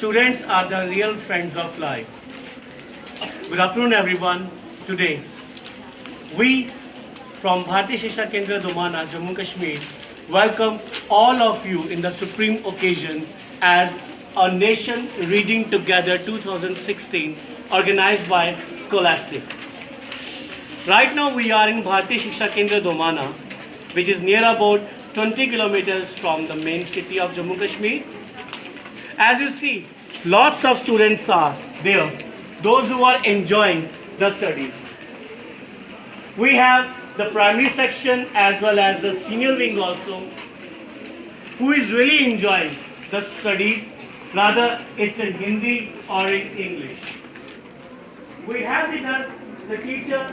Students are the real friends of life. Good afternoon, everyone. Today, we from Bharatiya Shiksha Kendra Domana, Jammu Kashmir, welcome all of you in the supreme occasion as a Nation Reading Together 2016 organized by Scholastic. Right now, we are in Bharatiya Shiksha Kendra Domana, which is near about 20 kilometers from the main city of Jammu Kashmir. As you see, lots of students are there, those who are enjoying the studies. We have the primary section as well as the senior wing also, who is really enjoying the studies, rather it's in Hindi or in English. We have with us the teacher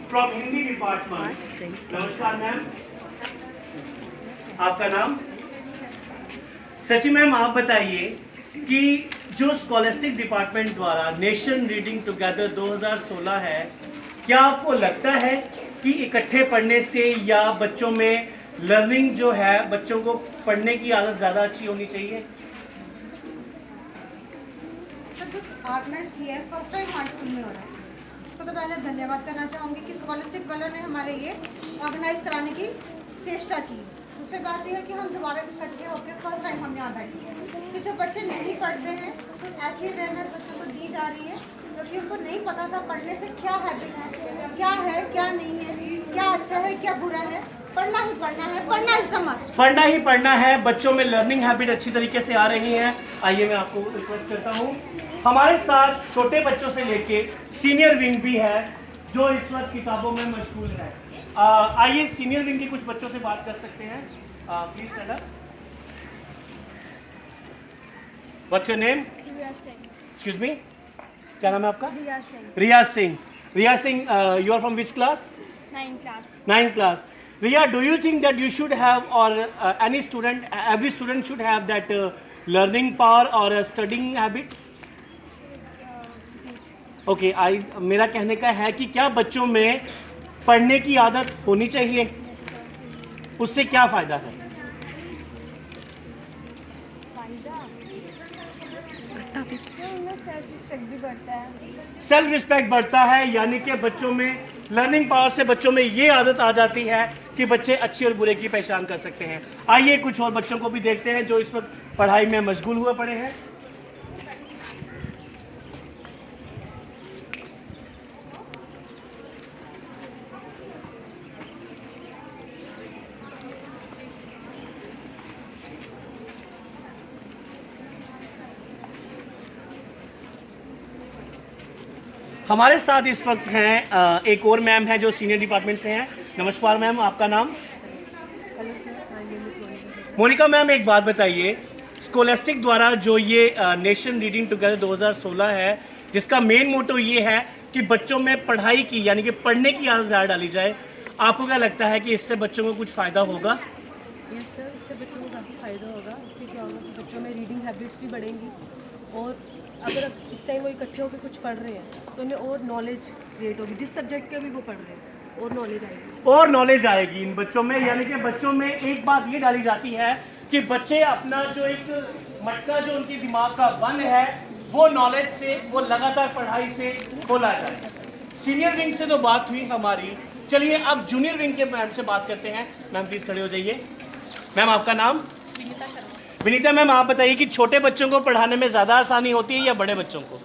from Hindi department. नमस्कार ma'am, आपका नाम? सची ma'am, आप बताइए कि जो scholastic department द्वारा nation reading together 2016 है, क्या आपको लगता है कि इकट्ठे पढ़ने से या बच्चों में लर्निंग जो है, बच्चों को पढ़ने की आदत ज़्यादा अच्छी होनी चाहिए? ऑर्गेनाइज किया है, फर्स्ट टाइम हमारे स्कूल में हो रहा है। तो पहले धन्यवाद करना चाहूँगी कि स्कॉलरशिप वालों ने हमारे ये ऑर्गेनाइज कराने की चेष्टा की। दूसरी बात यह है कि हम दोबारा इकट्ठे होकर फर्स्ट टाइम हम यहाँ बैठे हैं कि जो बच्चे नहीं पढ़ते हैं, ऐसी अवेयरनेस बच्चों को दी जा रही है क्योंकि उनको नहीं पता था पढ़ने से क्या हैबिट है, क्या नहीं है, क्या अच्छा है, क्या बुरा है। पढ़ना ही पढ़ना है, पढ़ना इज द मस्ट। पढ़ना ही पढ़ना है। बच्चों में लर्निंग हैबिट अच्छी तरीके से आ रही है। आइए मैं आपको रिक्वेस्ट करता हूँ, हमारे साथ छोटे बच्चों से लेके सीनियर विंग भी है जो इस वक्त किताबों में मशगूल है। आइए सीनियर विंग के कुछ बच्चों से बात कर सकते हैं। Please stand up. What's your name? Excuse me, क्या नाम है आपका? Riyaz Singh. Riyaz Singh, you are from which class? 9th class. Riya, do you think that you should have, or every student should have that learning power or studying habits? Okay, मेरा कहने का है कि क्या बच्चों में पढ़ने की आदत होनी चाहिए? उससे क्या फायदा है? सेल्फ रिस्पेक्ट बढ़ता है, यानी कि बच्चों में लर्निंग पावर से बच्चों में ये आदत आ जाती है कि बच्चे अच्छे और बुरे की पहचान कर सकते हैं। आइए कुछ और बच्चों को भी देखते हैं जो इस वक्त पढ़ाई में मशगूल हुए पड़े हैं। हमारे साथ इस वक्त हैं एक और मैम है जो सीनियर डिपार्टमेंट से हैं। नमस्कार मैम, आपका नाम? मोनिका मैम, एक बात बताइए, स्कॉलस्टिक द्वारा जो ये नेशन रीडिंग टुगेदर 2016 है, जिसका मेन मोटो ये है कि बच्चों में पढ़ाई की यानी कि पढ़ने की आदत ज़्यादा डाली जाए, आपको क्या लगता है कि इससे बच्चों को कुछ फ़ायदा होगा? यस सर, इससे बच्चों को काफ़ी फ़ायदा होगा। इससे क्या होगा कि बच्चों में रीडिंग हैबिट्स भी बढ़ेंगी और अगर इस टाइम वो इकट्ठे होकर कुछ पढ़ रहे हैं तो उन्हें और नॉलेज क्रिएट होगी। जिस सब्जेक्ट का भी वो पढ़ रहे हैं और नॉलेज आएगी इन बच्चों में। यानी कि बच्चों में एक बात ये डाली जाती है कि बच्चे अपना जो एक मटका जो उनके दिमाग का बंद है वो नॉलेज से, वो लगातार पढ़ाई से खोला जाए। सीनियर विंग से तो बात हुई हमारी, चलिए अब जूनियर विंग के मैम से बात करते हैं। मैम प्लीज़ खड़े हो जाइए। मैम आपका नाम? विनीता मैम, आप बताइए कि छोटे बच्चों को पढ़ाने में ज़्यादा आसानी होती है या बड़े बच्चों को?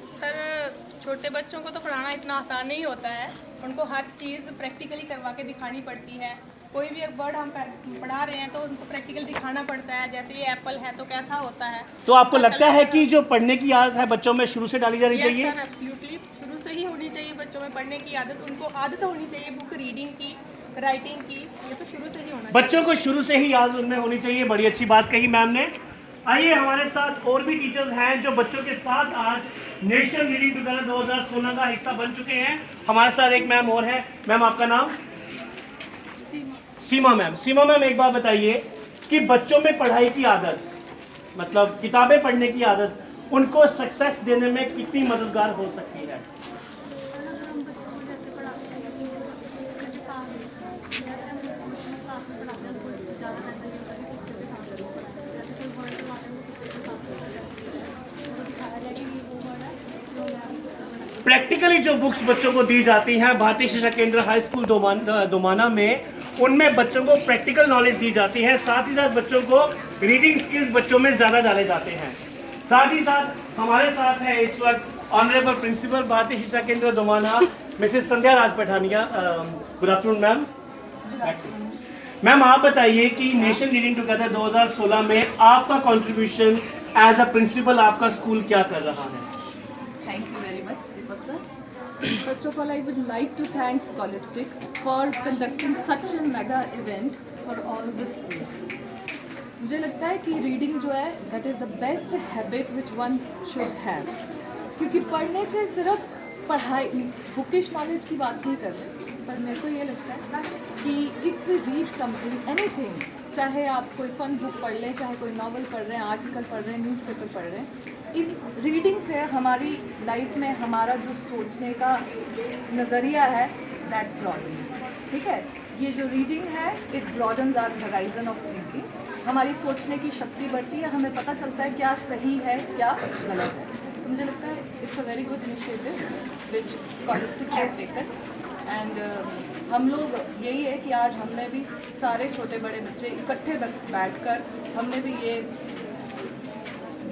सर, छोटे बच्चों को तो पढ़ाना इतना आसान नहीं होता है। उनको हर चीज़ प्रैक्टिकली करवा के दिखानी पड़ती है। कोई भी एक वर्ड हम पढ़ा रहे हैं तो उनको प्रैक्टिकल दिखाना पड़ता है। जैसे ये एप्पल है तो कैसा होता है। तो आपको लगता है कि जो पढ़ने की आदत है बच्चों में शुरू से डाली जानी चाहिए? सर, एब्सोल्युटली शुरू से ही होनी चाहिए बच्चों में पढ़ने की आदत। उनको आदत होनी चाहिए बुक रीडिंग की, राइटिंग की, ये तो शुरू से ही होना चाहिए। बच्चों को शुरू से ही आदत उनमें होनी चाहिए। बड़ी अच्छी बात कही मैम ने। आइए हमारे साथ और भी टीचर्स हैं जो बच्चों के साथ आज नेशन रीडिंग टुगेदर 2016 का हिस्सा बन चुके हैं। हमारे साथ एक मैम और है। मैम आपका नाम? सीमा मैम। सीमा मैम, एक बात बताइए कि बच्चों में पढ़ाई की आदत, मतलब किताबें पढ़ने की आदत, उनको सक्सेस देने में कितनी मददगार हो सकती है? प्रैक्टिकली जो बुक्स बच्चों को दी जाती हैं भारतीय शिक्षा केंद्र हाई स्कूल दोमाना में, उनमें बच्चों को प्रैक्टिकल नॉलेज दी जाती है। साथ ही साथ बच्चों को रीडिंग स्किल्स बच्चों में ज़्यादा डाले जाते हैं। साथ ही साथ हमारे साथ है इस वक्त ऑनरेबल प्रिंसिपल भारतीय शिक्षा केंद्र Domana Mrs Sandhya Raj Pathania. Good afternoon ma'am. Ma'am आप बताइए कि नेशन रीडिंग टुगेदर 2016 में आपका कंट्रीब्यूशन एज अ प्रिंसिपल आपका स्कूल क्या कर रहा है? Thank you very much, Deepak sir. First of all, I would like to thank Scholastic for conducting such a mega event for all the schools. मुझे लगता है कि रीडिंग जो है that is the best habit which one should have, क्योंकि पढ़ने से सिर्फ पढ़ाई बुकिश नॉलेज की बात नहीं कर रहे, पर मेरे को ये लगता है कि if we read something anything, चाहे आप कोई फ़न बुक पढ़ लें, चाहे कोई नॉवल पढ़ रहे हैं, आर्टिकल पढ़ रहे हैं, न्यूज़पेपर पढ़ रहे हैं, इन रीडिंग से हमारी लाइफ में हमारा जो सोचने का नज़रिया है दैट ब्रॉडन्स। ठीक है, ये जो रीडिंग है it broadens our horizon of thinking, हमारी सोचने की शक्ति बढ़ती है, हमें पता चलता है क्या सही है क्या गलत है। तो मुझे लगता है it's a very good initiative which scholastic have taken and हम लोग यही है कि आज हमने भी सारे छोटे बड़े बच्चे इकट्ठे बैठकर हमने भी ये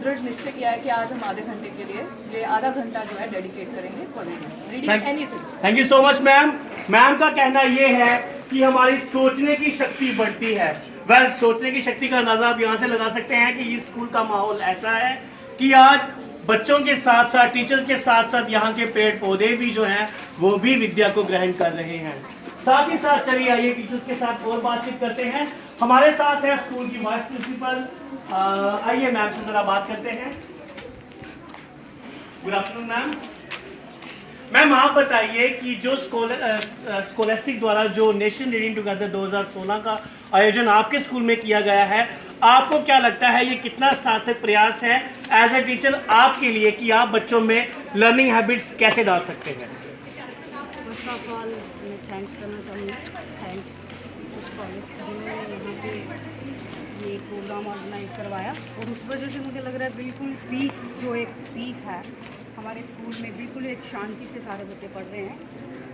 दृढ़ निश्चय किया है कि आज हम आधे घंटे के लिए ये आधा घंटा जो है डेडिकेट करेंगे for reading anything. Thank you so much ma'am. Ma'am का कहना ये है कि हमारी सोचने की शक्ति बढ़ती है। वेल, सोचने की शक्ति का अंदाजा आप यहाँ से लगा सकते हैं कि इस स्कूल का माहौल ऐसा है कि आज बच्चों के साथ साथ टीचर के साथ साथ यहाँ के पेड़ पौधे भी जो हैं वो भी विद्या को ग्रहण कर रहे हैं। साथ ही साथ चलिए आइए टीचर्स के साथ और बातचीत करते हैं। हमारे साथ है स्कूल की वाइस प्रिंसिपल, आइए मैम से जरा बात करते हैं। Good afternoon ma'am. मैम आप बताइए कि जो स्कॉलस्टिक द्वारा जो नेशन रीडिंग टुगेदर 2016 का आयोजन आपके स्कूल में किया गया है, आपको क्या लगता है ये कितना सार्थक प्रयास है एज ए टीचर आपके लिए कि आप बच्चों में लर्निंग हैबिट्स कैसे डाल सकते हैं? फर्स्ट ऑफ ऑल मैं थैंक्स करना चाहूँगी, थैंक्स उस कॉलेज जिन्होंने यहाँ पे ये प्रोग्राम ऑर्गेनाइज करवाया, और उस वजह से मुझे लग रहा है बिल्कुल पीस जो एक पीस है हमारे स्कूल में, बिल्कुल एक शांति से सारे बच्चे पढ़ रहे हैं।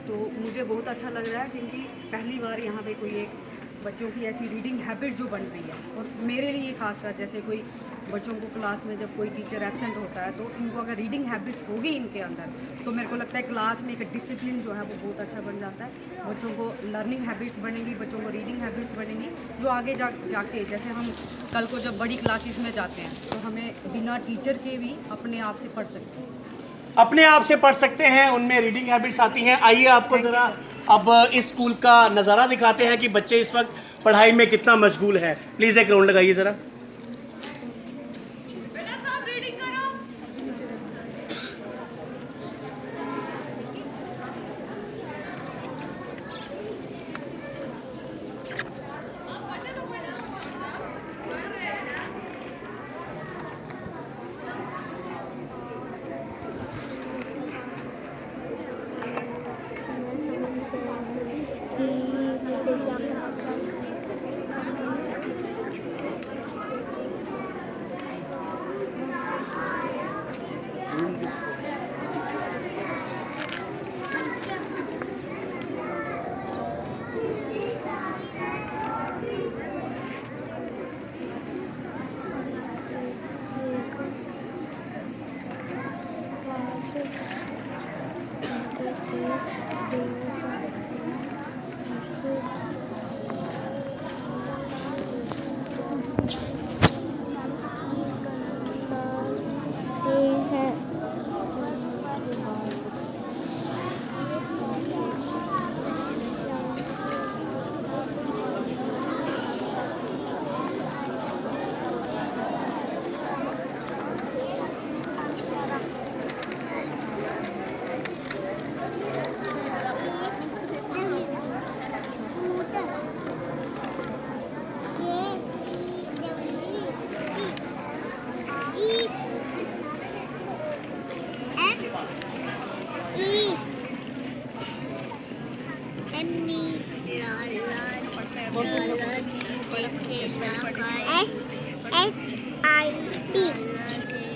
तो मुझे बहुत अच्छा लग रहा है क्योंकि पहली बार यहाँ पे कोई एक बच्चों की ऐसी रीडिंग हैबिट जो बन रही है, और मेरे लिए खासकर जैसे कोई बच्चों को क्लास में जब कोई टीचर एब्सेंट होता है तो इनको अगर रीडिंग हैबिट्स होगी इनके अंदर तो मेरे को लगता है क्लास में एक डिसिप्लिन जो है वो बहुत अच्छा बन जाता है। बच्चों को लर्निंग हैबिट्स बनेंगी, बच्चों को रीडिंग हैबिट्स बनेंगी, जो आगे जाके जैसे हम कल को जब बड़ी क्लासेस में जाते हैं तो हमें बिना टीचर के भी अपने आप से पढ़ सकते हैं, अपने आप से पढ़ सकते हैं, उनमें रीडिंग हैबिट्स आती हैं। आइए आपको ज़रा अब इस स्कूल का नज़ारा दिखाते हैं कि बच्चे इस वक्त पढ़ाई में कितना मशगूल है। प्लीज़ एक राउंड लगाइए ज़रा।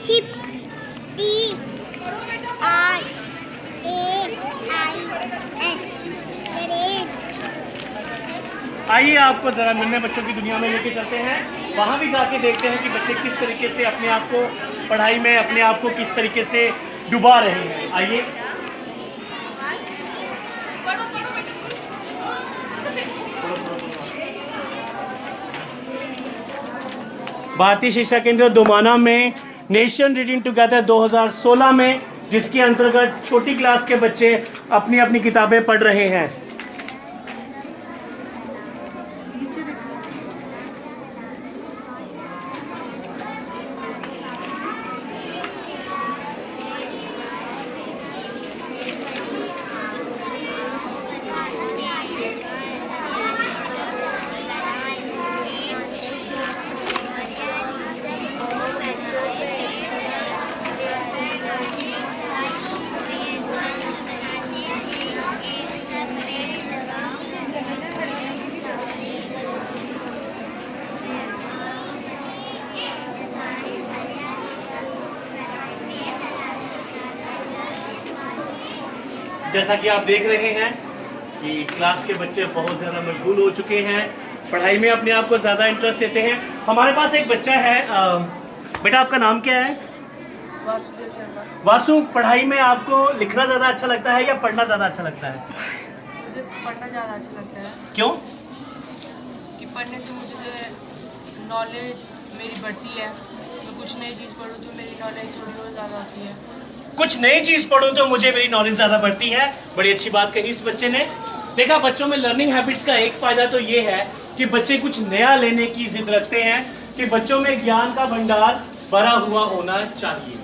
SHIP TRAIN आइए आपको ज़रा नन्हे बच्चों की दुनिया में लेके चलते हैं, वहाँ भी जाके देखते हैं कि बच्चे किस तरीके से अपने आप को पढ़ाई में अपने आप को किस तरीके से डुबा रहे हैं। आइए। भारतीय शिक्षा केंद्र दोमाना में नेशन रीडिंग टुगेदर 2016 में, जिसके अंतर्गत छोटी क्लास के बच्चे अपनी अपनी किताबें पढ़ रहे हैं। जैसा कि आप देख रहे हैं कि क्लास के बच्चे बहुत ज़्यादा मशगूल हो चुके हैं, पढ़ाई में अपने आप को ज़्यादा इंटरेस्ट देते हैं। हमारे पास एक बच्चा है, बेटा आपका नाम क्या है? वासुदेव शर्मा। वासु, पढ़ाई में आपको लिखना ज़्यादा अच्छा लगता है या पढ़ना ज़्यादा अच्छा लगता है? मुझे पढ़ना ज़्यादा अच्छा लगता है क्यों? कि पढ़ने से मुझे नॉलेज मेरी बढ़ती है, तो कुछ नई चीज़ पढ़ूँ तो मेरी नॉलेज थोड़ी और ज़्यादा होती है। कुछ नई चीज़ पढ़ूँ तो मुझे मेरी नॉलेज ज़्यादा बढ़ती है। बड़ी अच्छी बात कही इस बच्चे ने। देखा, बच्चों में लर्निंग हैबिट्स का एक फ़ायदा तो ये है कि बच्चे कुछ नया लेने की जिद रखते हैं, कि बच्चों में ज्ञान का भंडार भरा हुआ होना चाहिए।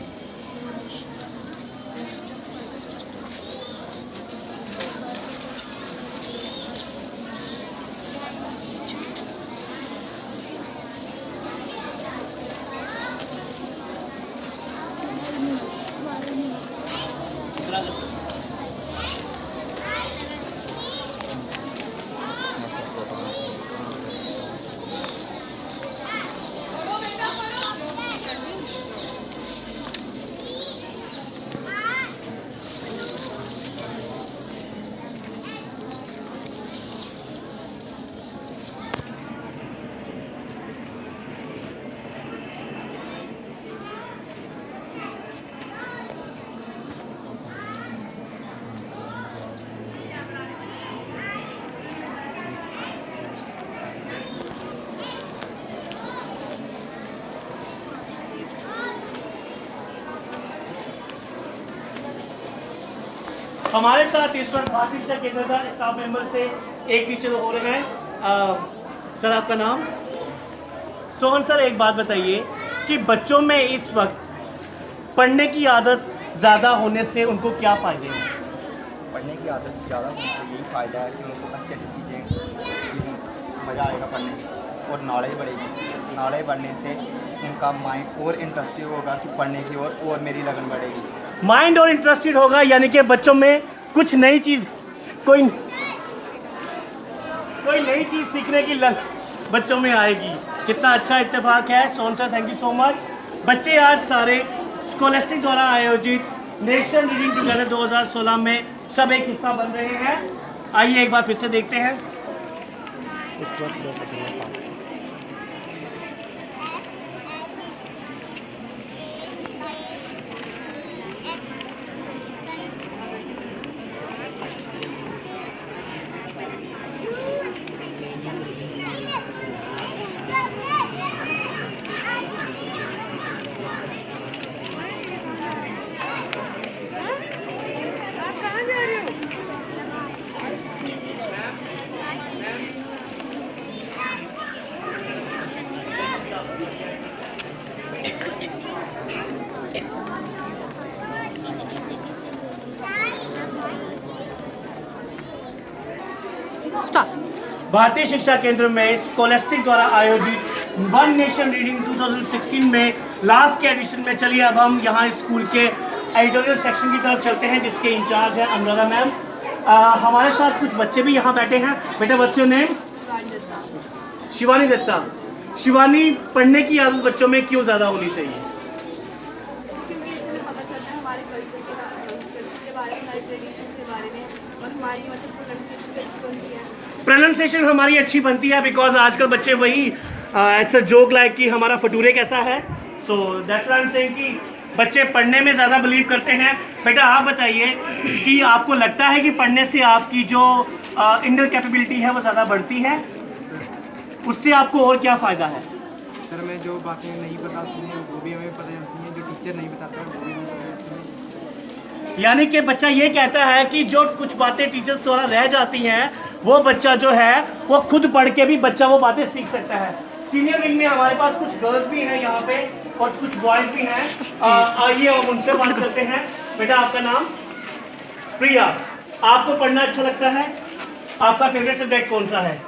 हमारे साथ इस वक्त भारतीय शिक्षा केंद्र का स्टाफ मेंबर से एक टीचर हो रहे हैं। सर, आपका नाम? सोहन सर, एक बात बताइए कि बच्चों में इस वक्त पढ़ने की आदत ज़्यादा होने से उनको क्या फ़ायदे हैं? पढ़ने की आदत से ज़्यादा उनको यही फ़ायदा है कि उनको अच्छी अच्छी चीज़ें, मज़ा आएगा पढ़ने में और नॉलेज बढ़ेगी। नॉलेज बढ़ने से उनका माइंड और इंटरेस्टेड होगा कि पढ़ने की और मेरी लगन बढ़ेगी। माइंड और इंटरेस्टेड होगा, यानी कि बच्चों में कुछ नई चीज़, कोई नई चीज़ सीखने की लग बच्चों में आएगी। कितना अच्छा इत्तेफाक है। Sohan sir, thank you so much. बच्चे आज सारे स्कॉलस्टिक द्वारा आयोजित नेशन रीडिंग टुगेदर 2016 में सब एक हिस्सा बन रहे हैं। आइए एक बार फिर से देखते हैं। भारतीय शिक्षा केंद्र में स्कॉलस्टिक द्वारा आयोजित वन नेशन रीडिंग 2016 में लास्ट के एडिशन में, चलिए अब हम यहाँ स्कूल के एडिटोरियल सेक्शन की तरफ चलते हैं, जिसके इंचार्ज हैं अनुराधा मैम। हमारे साथ कुछ बच्चे भी यहाँ बैठे हैं। बेटा, what's your name? Shivani Datta. Shivani, पढ़ने की आदत बच्चों में क्यों ज़्यादा होनी चाहिए? क्योंकि इससे हमें पता चलता है हमारे कल्चर के बारे में, हमारे ट्रेडिशन के बारे में, और हमारी मतलब प्रोनाउंसिएशन भी अच्छी बनती है। प्रोनाउंसिएशन हमारी अच्छी बनती है बिकॉज आजकल बच्चे वही ऐसा जोक लाइक कि हमारा फटूरे कैसा है. So that's why I am saying कि बच्चे पढ़ने में ज़्यादा बिलीव करते हैं. बेटा आप बताइए कि आपको लगता है कि पढ़ने से आपकी जो इनर कैपेबिलिटी है वो ज़्यादा बढ़ती है, उससे आपको और क्या फ़ायदा है? सर मैं जो बातें नहीं बताती हैं वो भी हमें पता चलती हैं, जो टीचर नहीं बताता है वो भी हमें पता चलती हैं. यानी कि बच्चा ये कहता है कि जो कुछ बातें टीचर्स द्वारा रह जाती हैं वो बच्चा जो है वो खुद पढ़ के भी बच्चा वो बातें सीख सकता है. सीनियर विंग में हमारे पास कुछ गर्ल्स भी हैं यहाँ पे और कुछ बॉयज भी हैं. आइए हम उनसे बात करते हैं. बेटा आपका नाम? प्रिया. आपको पढ़ना अच्छा लगता है? आपका फेवरेट सब्जेक्ट कौन सा है?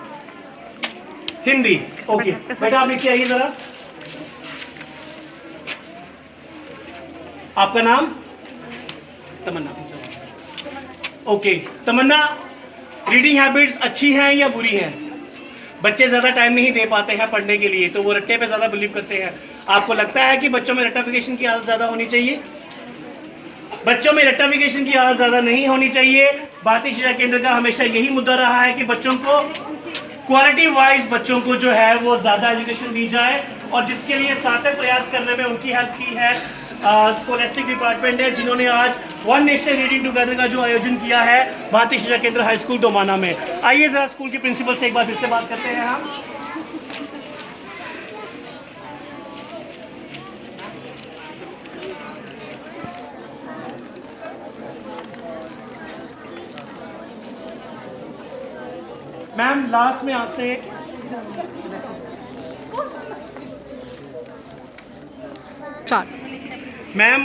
हिंदी. ओके बेटा आप नीचे आइए जरा. आपका नाम? तमन्ना. ओके तमन्ना, रीडिंग हैबिट्स अच्छी हैं या बुरी हैं? बच्चे ज़्यादा टाइम नहीं दे पाते हैं पढ़ने के लिए तो वो रट्टे पे ज़्यादा बिलीव करते हैं. आपको लगता है कि बच्चों में रट्टाफिकेशन की आदत ज़्यादा होनी चाहिए? बच्चों में रट्टाफिकेशन की आदत ज़्यादा नहीं होनी चाहिए. भारतीय शिक्षा केंद्र का हमेशा यही मुद्दा रहा है कि बच्चों को क्वालिटी वाइज बच्चों को जो है वो ज़्यादा एजुकेशन दी जाए और जिसके लिए सार्थक प्रयास करने में उनकी हेल्प की है स्कॉलेस्टिक डिपार्टमेंट है, जिन्होंने आज वन नेशन रीडिंग टुगेदर का जो आयोजन किया है भारतीय शिक्षा केंद्र हाई स्कूल दोमाना में. आइए ज़रा स्कूल के प्रिंसिपल से एक बार फिर से बात करते हैं हम. मैम लास्ट में आपसे मैम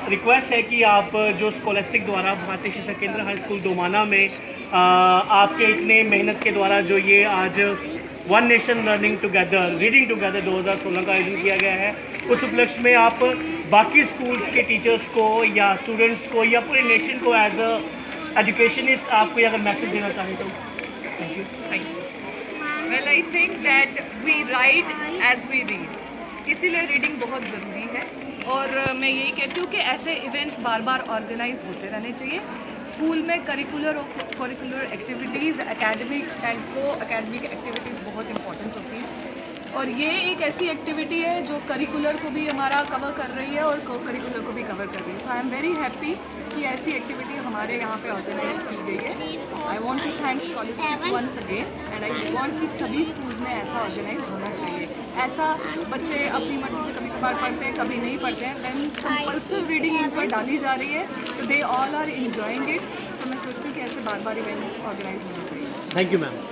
रिक्वेस्ट है कि आप जो स्कॉलेस्टिक द्वारा भारतीय शिक्षा केंद्र हाई स्कूल दोमाना में आपके इतने मेहनत के द्वारा जो ये आज one nation learning together reading together 2016 का आयोजन किया गया है, उस उपलक्ष्य में आप बाकी स्कूल्स के टीचर्स को या स्टूडेंट्स को या पूरे नेशन को एज अ एजुकेशनिस्ट आप कोई अगर मैसेज देना चाहें तो. Thank you. Well I think that we write as we read, इसीलिए रीडिंग बहुत ज़रूरी है. और मैं यही कहती हूँ कि ऐसे इवेंट्स बार बार ऑर्गेनाइज होते रहने चाहिए. स्कूल में करिकुलर और करिकुलर एक्टिविटीज़, एकेडमिक एंड को एकेडमिक एक्टिविटीज़ बहुत इंपॉर्टेंट होती हैं और ये एक ऐसी एक्टिविटी है जो करिकुलर को भी हमारा कवर कर रही है और को करिकुलर को भी कवर कर रही है. सो आई एम वेरी हैप्पी कि ऐसी एक्टिविटी हमारे यहाँ पे ऑर्गेनाइज की गई है. I want to thank scholarship once again and I want कि सभी स्कूल्स में ऐसा ऑर्गेनाइज होना चाहिए. ऐसा बच्चे अपनी मर्जी से कभी कभार पढ़ते हैं, कभी नहीं पढ़ते हैं. व्हेन कंपल्सिव रीडिंग उन पर डाली जा रही है तो they all are enjoying it. So मैं सोचती हूँ कि ऐसे बार बार इवेंट्स ऑर्गेनाइज होने चाहिए. Thank you ma'am.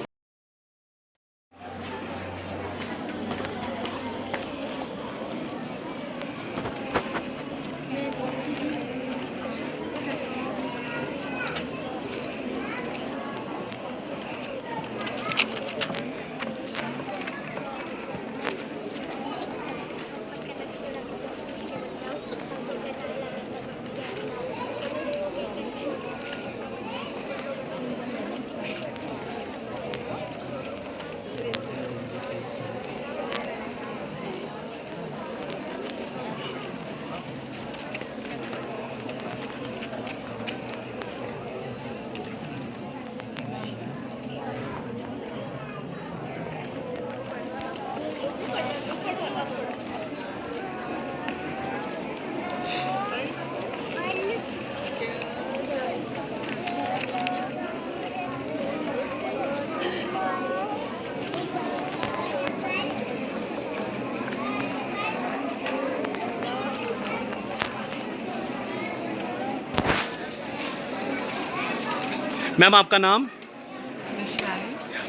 मैम आपका नाम?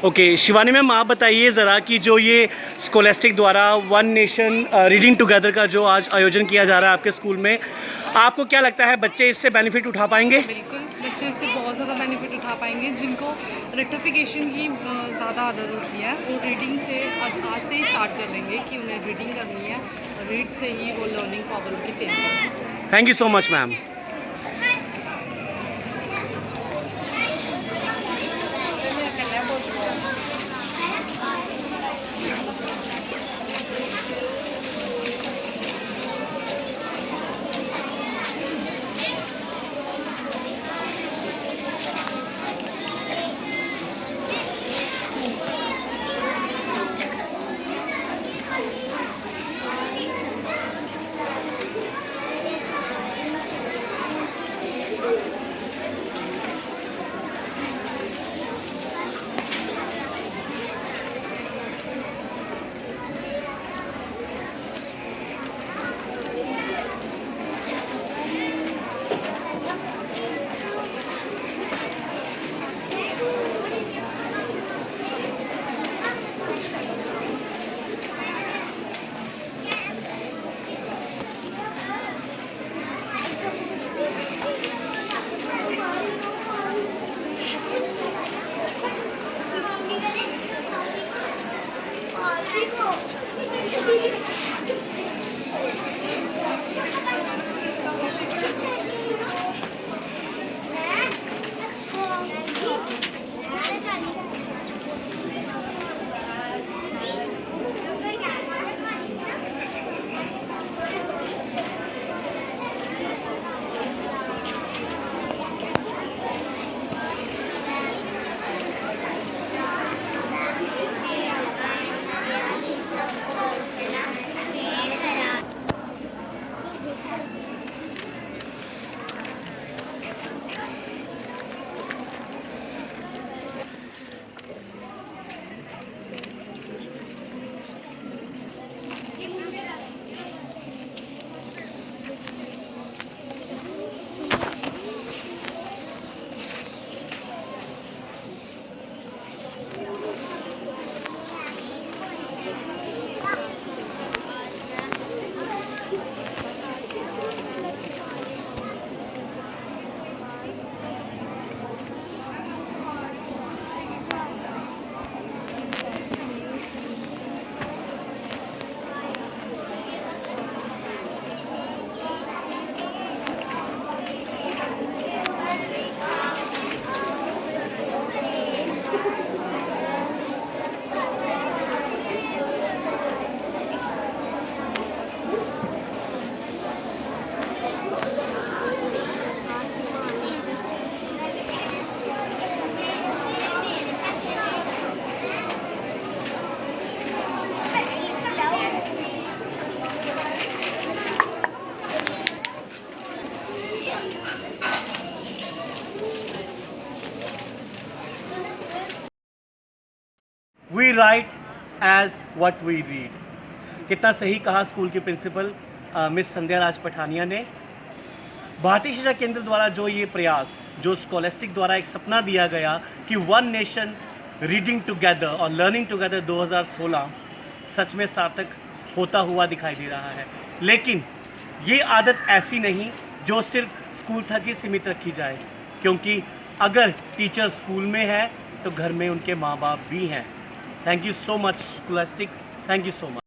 ओके शिवानी मैम आप बताइए ज़रा कि जो ये स्कॉलेस्टिक द्वारा वन नेशन रीडिंग टुगेदर का जो आज आयोजन किया जा रहा है आपके स्कूल में, आपको क्या लगता है बच्चे इससे बेनिफिट उठा पाएंगे? बिल्कुल, बच्चे इससे बहुत ज़्यादा बेनिफिट उठा पाएंगे. जिनको रेक्टिफिकेशन की ज़्यादा आदत होती है वो रीडिंग से आज से ही स्टार्ट कर लेंगे कि उन्हें रीडिंग करनी है. रीड से ही वो लर्निंग पावर की तेज होगी. Thank you so much ma'am. Write as what we read. कितना सही कहा स्कूल की प्रिंसिपल मिस संध्या राज पठानिया ने। भारतीय शिक्षा केंद्र द्वारा जो ये प्रयास, जो स्कॉलस्टिक द्वारा एक सपना दिया गया कि वन नेशन रीडिंग टुगेदर और लर्निंग टुगेदर 2016 सच में सार्थक होता हुआ दिखाई दे रहा है। लेकिन ये आदत ऐसी नहीं जो सिर्फ स्कूल तक ही सीमित रखी जाए, क्योंकि अगर टीचर स्कूल में है तो घर में उनके माँ बाप भी हैं। Thank you so much scholastic, thank you so much.